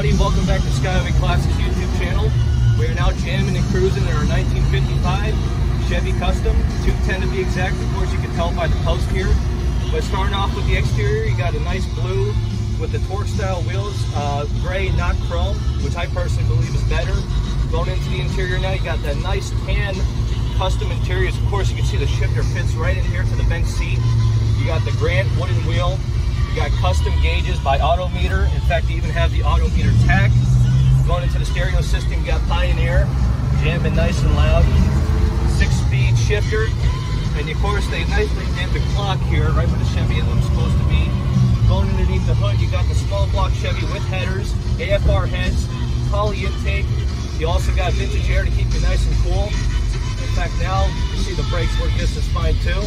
everybody, welcome back to Skyway Classics YouTube channel. We are now jamming and cruising in our 1955 Chevy Custom, 210 to be exact. Of course, you can tell by the post here. But starting off with the exterior, you got a nice blue with the torque style wheels, gray, not chrome, which I personally believe is better. Going into the interior now, you got that nice tan custom interiors. Of course, you can see the shifter fits right in here to the bench seat. You got the Grant wooden wheel. You got custom gauges by Autometer. In fact, you even have the Autometer tach. Going into the stereo system, you got Pioneer, jamming nice and loud. 6-speed shifter. And of course, they nicely did the clock here, right where the Chevy emblem's supposed to be. Going underneath the hood, you got the small block Chevy with headers, AFR heads, Holley intake. You also got vintage air to keep you nice and cool. In fact, now you see the brakes work just as fine too.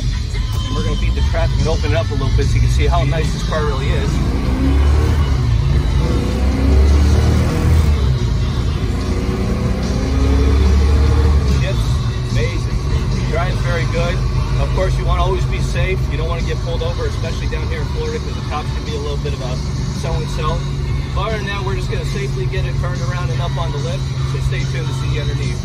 And we're going to beat the traffic and open it up a little bit so you can see how nice this car really is. Shifts, amazing. Drives very good. Of course, you want to always be safe. You don't want to get pulled over, especially down here in Florida, because the cops can be a little bit of a so-and-so. Other than that, we're just going to safely get it turned around and up on the lift. So stay tuned to see you underneath.